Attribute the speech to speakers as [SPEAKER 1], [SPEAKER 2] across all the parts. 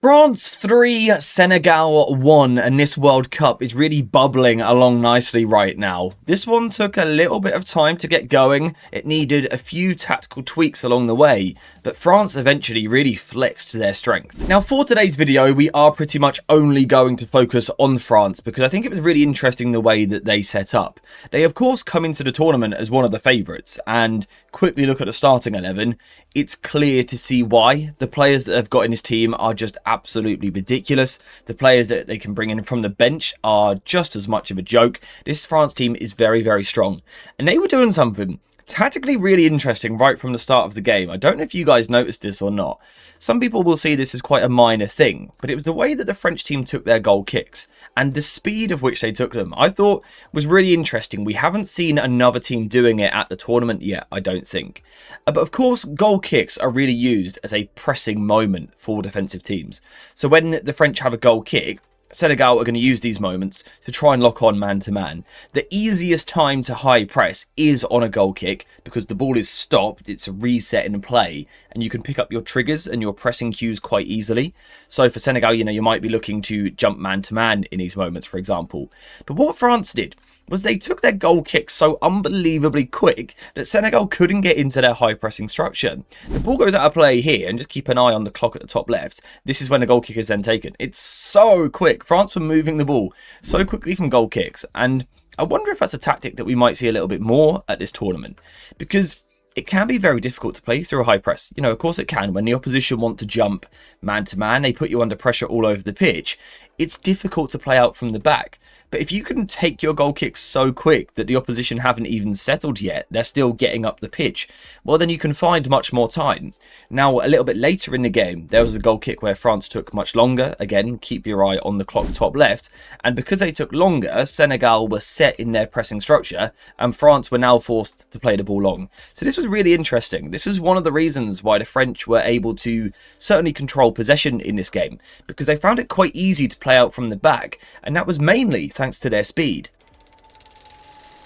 [SPEAKER 1] France 3, Senegal 1, and this World Cup is really bubbling along nicely right now. This one took a little bit of time to get going. It needed a few tactical tweaks along the way, but France eventually really flexed to their strength. Now for today's video, we are pretty much only going to focus on France because I think it was really interesting the way that they set up. They of course come into the tournament as one of the favourites, and quickly look at the starting 11. It's clear to see why. The players that they've got in this team are just absolutely ridiculous. The players that they can bring in from the bench are just as much of a joke. This France team is very, very strong. And they were doing something tactically really interesting right from the start of the game. I don't know if you guys noticed this or not. Some people will see this as quite a minor thing, but it was the way that the French team took their goal kicks and the speed of which they took them. I thought was really interesting. We haven't seen another team doing it at the tournament yet, I don't think. But of course, goal kicks are really used as a pressing moment for defensive teams. So when the French have a goal kick, Senegal are going to use these moments to try and lock on man-to-man. The easiest time to high press is on a goal kick because the ball is stopped, it's a reset in play, and you can pick up your triggers and your pressing cues quite easily. So for Senegal, you might be looking to jump man-to-man in these moments, for example. But what France did was they took their goal kicks so unbelievably quick that Senegal couldn't get into their high pressing structure. The ball goes out of play here, and just keep an eye on the clock at the top left. This is when the goal kick is then taken. It's so quick. France were moving the ball so quickly from goal kicks, and I wonder if that's a tactic that we might see a little bit more at this tournament, because it can be very difficult to play through a high press. Of course it can. When the opposition want to jump man-to-man, they put you under pressure all over the pitch. It's difficult to play out from the back. But if you can take your goal kicks so quick that the opposition haven't even settled yet, they're still getting up the pitch, well then you can find much more time. Now a little bit later in the game, there was a goal kick where France took much longer. Again, keep your eye on the clock top left. And because they took longer, Senegal were set in their pressing structure and France were now forced to play the ball long. So this was really interesting. This was one of the reasons why the French were able to certainly control possession in this game, because they found it quite easy to play out from the back, and that was mainly thanks to their speed.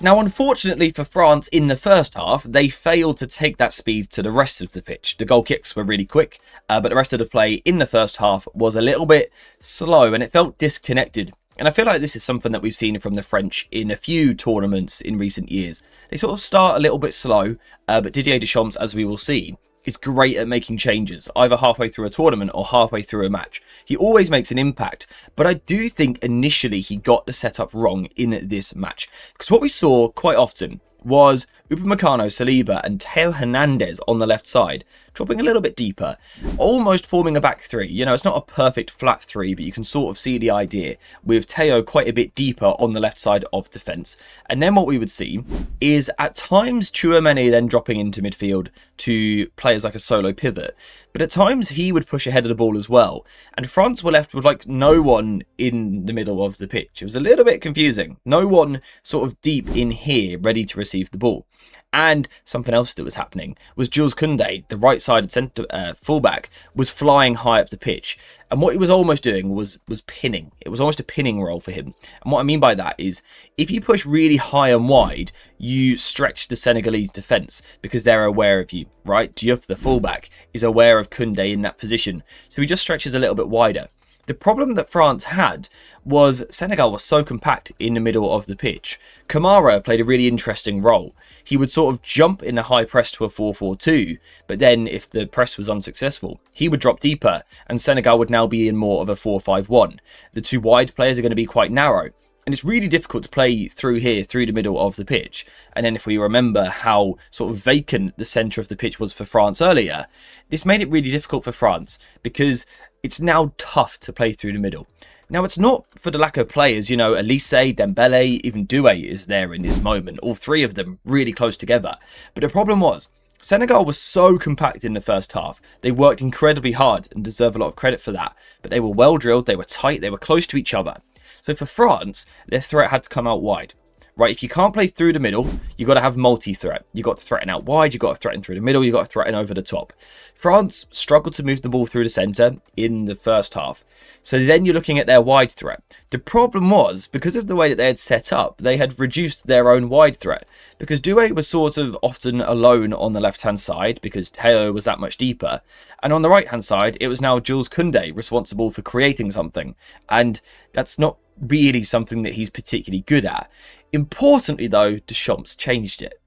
[SPEAKER 1] Now, unfortunately for France in the first half, they failed to take that speed to the rest of the pitch. The goal kicks were really quick, but the rest of the play in the first half was a little bit slow and it felt disconnected. And I feel like this is something that we've seen from the French in a few tournaments in recent years. They sort of start a little bit slow, but Didier Deschamps, as we will see, is great at making changes, either halfway through a tournament or halfway through a match. He always makes an impact, but I do think initially he got the setup wrong in this match. Because what we saw quite often was Upamecano, Saliba and Theo Hernandez on the left side, dropping a little bit deeper, almost forming a back three. It's not a perfect flat three, but you can sort of see the idea with Theo quite a bit deeper on the left side of defence. And then what we would see is at times Tchouaméni then dropping into midfield to play as like a solo pivot, but at times he would push ahead of the ball as well. And France were left with like no one in the middle of the pitch. It was a little bit confusing. No one sort of deep in here ready to receive the ball. And something else that was happening was Jules Koundé, the right-sided centre fullback, was flying high up the pitch. And what he was almost doing was pinning. It was almost a pinning role for him. And what I mean by that is, if you push really high and wide, you stretch the Senegalese defence because they're aware of you, right? Diouf, the fullback, is aware of Koundé in that position. So he just stretches a little bit wider. The problem that France had was Senegal was so compact in the middle of the pitch. Kamara played a really interesting role. He would sort of jump in the high press to a 4-4-2, but then if the press was unsuccessful, he would drop deeper and Senegal would now be in more of a 4-5-1. The two wide players are going to be quite narrow. And it's really difficult to play through here, through the middle of the pitch. And then if we remember how sort of vacant the centre of the pitch was for France earlier, this made it really difficult for France because it's now tough to play through the middle. Now, it's not for the lack of players. Elise, Dembele, even Doué is there in this moment. All three of them really close together. But the problem was, Senegal was so compact in the first half. They worked incredibly hard and deserve a lot of credit for that. But they were well drilled, they were tight, they were close to each other. So for France, their threat had to come out wide. right? If you can't play through the middle, you got to have multi-threat. You got to threaten out wide, you got to threaten through the middle, you got to threaten over the top. France struggled to move the ball through the centre in the first half. So then you're looking at their wide threat. The problem was, because of the way that they had set up, they had reduced their own wide threat. Because Doué was sort of often alone on the left-hand side, because Theo was that much deeper. And on the right-hand side, it was now Jules Koundé responsible for creating something. And that's not really something that he's particularly good at. Importantly, though, Deschamps changed it.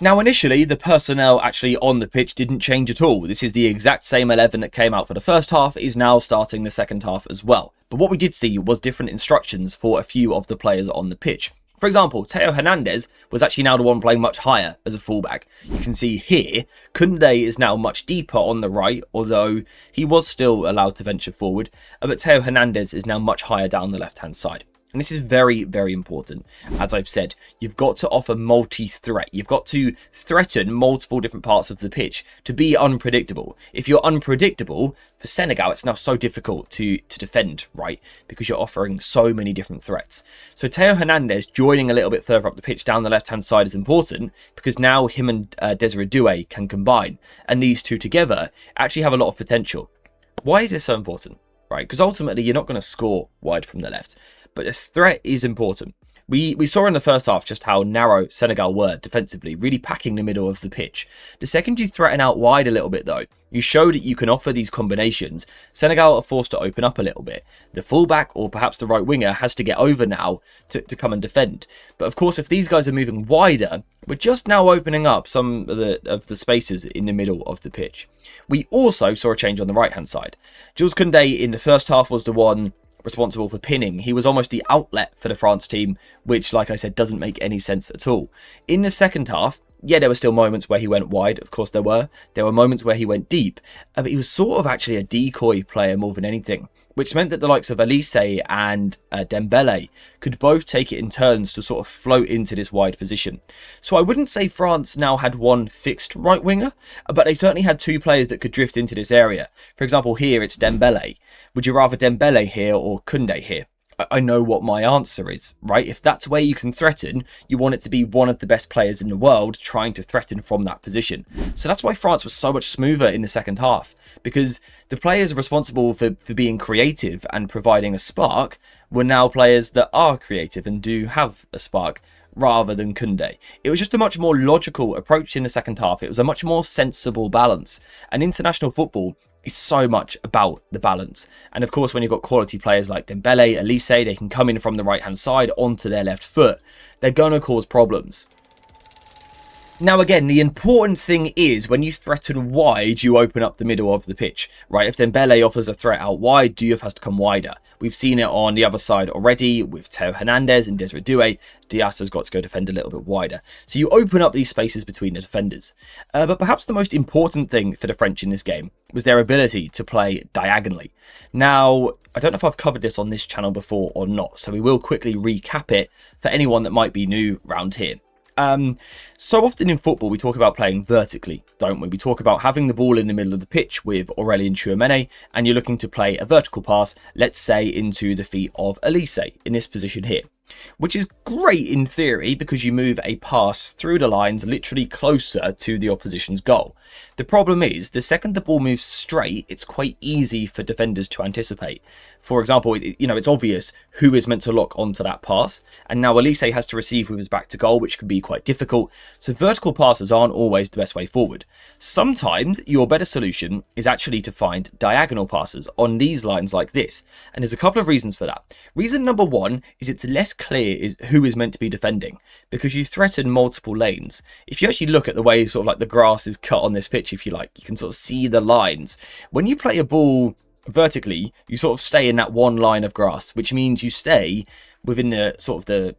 [SPEAKER 1] Now, initially, the personnel actually on the pitch didn't change at all. This is the exact same 11 that came out for the first half, is now starting the second half as well. But what we did see was different instructions for a few of the players on the pitch. For example, Theo Hernandez was actually now the one playing much higher as a fullback. You can see here, Koundé is now much deeper on the right, although he was still allowed to venture forward. But Theo Hernandez is now much higher down the left-hand side. And this is very, very important. As I've said, you've got to offer multi-threat. You've got to threaten multiple different parts of the pitch to be unpredictable. If you're unpredictable, for Senegal, it's now so difficult to defend, right? Because you're offering so many different threats. So Theo Hernandez joining a little bit further up the pitch down the left-hand side is important because now him and Desiré Doué can combine. And these two together actually have a lot of potential. Why is this so important? Right? Because ultimately, you're not going to score wide from the left. But the threat is important. We saw in the first half just how narrow Senegal were defensively, really packing the middle of the pitch. The second you threaten out wide a little bit though, you show that you can offer these combinations. Senegal are forced to open up a little bit. The fullback or perhaps the right winger has to get over now to come and defend. But of course, if these guys are moving wider, we're just now opening up some of the spaces in the middle of the pitch. We also saw a change on the right-hand side. Jules Koundé in the first half was the one responsible for pinning. He was almost the outlet for the France team, which, like I said, doesn't make any sense at all. In the second half, yeah, there were still moments where he went wide. Of course, there were. There were moments where he went deep. But he was sort of actually a decoy player more than anything, which meant that the likes of Analyses and Dembele could both take it in turns to sort of float into this wide position. So I wouldn't say France now had one fixed right winger, but they certainly had two players that could drift into this area. For example, here it's Dembele. Would you rather Dembele here or Koundé here? I know what my answer is, right? If that's where you can threaten, you want it to be one of the best players in the world trying to threaten from that position. So that's why France was so much smoother in the second half, because the players responsible for being creative and providing a spark were now players that are creative and do have a spark, rather than Koundé. It was just a much more logical approach in the second half. It was a much more sensible balance. And international football is so much about the balance. And of course, when you've got quality players like Dembele, Analyses, they can come in from the right-hand side onto their left foot. They're going to cause problems. Now again, the important thing is when you threaten wide, you open up the middle of the pitch, right? If Dembele offers a threat out wide, Diouf has to come wider. We've seen it on the other side already with Theo Hernandez and Desiré Doué. Diaz has got to go defend a little bit wider. So you open up these spaces between the defenders. But perhaps the most important thing for the French in this game was their ability to play diagonally. Now, I don't know if I've covered this on this channel before or not, so we will quickly recap it for anyone that might be new around here. So often in football we talk about playing vertically, don't we? We talk about having the ball in the middle of the pitch with Aurélien Tchouameni, and you're looking to play a vertical pass, let's say into the feet of Analyses in this position here. Which is great in theory because you move a pass through the lines literally closer to the opposition's goal. The problem is, the second the ball moves straight, it's quite easy for defenders to anticipate. For example, it's obvious who is meant to lock onto that pass, and now Analyses has to receive with his back to goal, which can be quite difficult. So vertical passes aren't always the best way forward. Sometimes your better solution is actually to find diagonal passes on these lines like this, and there's a couple of reasons for that. Reason number one is it's less clear is who is meant to be defending because you threaten multiple lanes. If you actually look at the way sort of like the grass is cut on this pitch, if you like, you can sort of see the lines. When you play a ball vertically, you sort of stay in that one line of grass, which means you stay within the sort of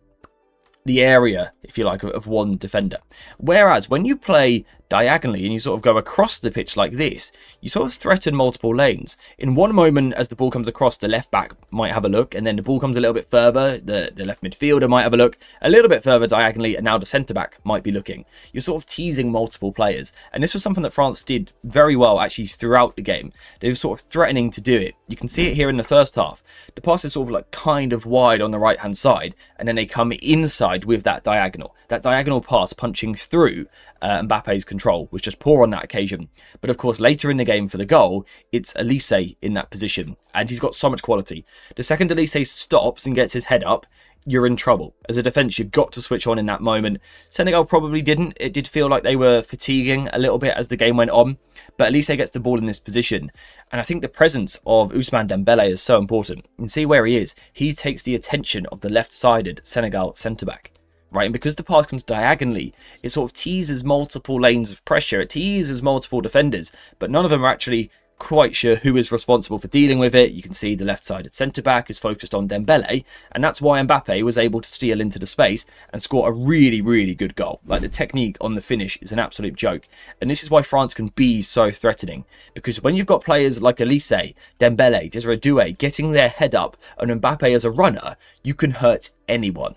[SPEAKER 1] the area, if you like, of one defender. Whereas when you play diagonally and you sort of go across the pitch like this, you sort of threaten multiple lanes. In one moment, as the ball comes across, the left back might have a look, and then the ball comes a little bit further, the left midfielder might have a look, a little bit further diagonally, and now the centre back might be looking. You're sort of teasing multiple players, and this was something that France did very well actually throughout the game. They were sort of threatening to do it. You can see it here in the first half. The pass is sort of like kind of wide on the right hand side, and then they come inside with that diagonal. That diagonal pass punching through Mbappe's control was just poor on that occasion. But of course, later in the game for the goal, it's Elise in that position, and he's got so much quality. The second Elise stops and gets his head up, you're in trouble. As a defence, you've got to switch on in that moment. Senegal probably didn't. It did feel like they were fatiguing a little bit as the game went on, but Elise gets the ball in this position. And I think the presence of Ousmane Dembele is so important. You can see where he is. He takes the attention of the left-sided Senegal centre-back. Right, and because the pass comes diagonally, it sort of teases multiple lanes of pressure. It teases multiple defenders, but none of them are actually quite sure who is responsible for dealing with it. You can see the left-sided centre-back is focused on Dembele, and that's why Mbappe was able to steal into the space and score a really, really good goal. Like, the technique on the finish is an absolute joke, and this is why France can be so threatening, because when you've got players like Elise, Dembele, Desiré Doué getting their head up, and Mbappe as a runner, you can hurt anyone.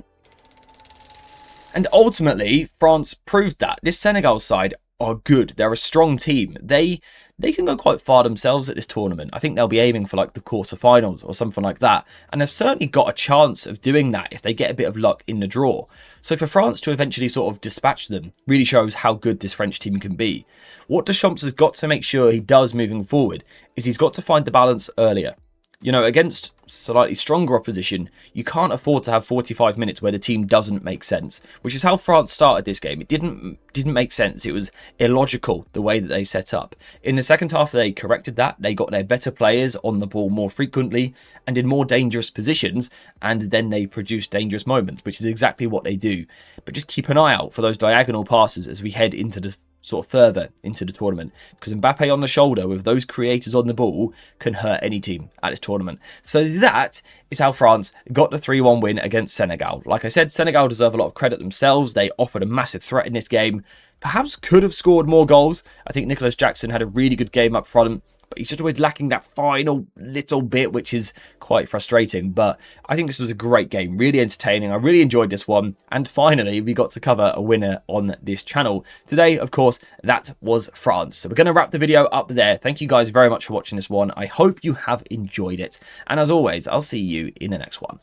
[SPEAKER 1] And ultimately, France proved that. This Senegal side are good. They're a strong team. They can go quite far themselves at this tournament. I think they'll be aiming for like the quarterfinals or something like that. And they've certainly got a chance of doing that if they get a bit of luck in the draw. So for France to eventually sort of dispatch them really shows how good this French team can be. What Deschamps has got to make sure he does moving forward is he's got to find the balance earlier. You know, against slightly stronger opposition, you can't afford to have 45 minutes where the team doesn't make sense, which is how France started this game. It didn't make sense. It was illogical the way that they set up. In the second half, they corrected that. They got their better players on the ball more frequently and in more dangerous positions, and then they produced dangerous moments, which is exactly what they do. But just keep an eye out for those diagonal passes as we head into the sort of further into the tournament, because Mbappe on the shoulder with those creators on the ball can hurt any team at this tournament. So that is how France got the 3-1 win against Senegal. Like I said, Senegal deserve a lot of credit themselves. They offered a massive threat in this game, perhaps could have scored more goals. I think Nicholas Jackson had a really good game up front, but he's just always lacking that final little bit, which is quite frustrating. But I think this was a great game, really entertaining. I really enjoyed this one. And finally, we got to cover a winner on this channel. Today, of course, that was France. So we're going to wrap the video up there. Thank you guys very much for watching this one. I hope you have enjoyed it. And as always, I'll see you in the next one.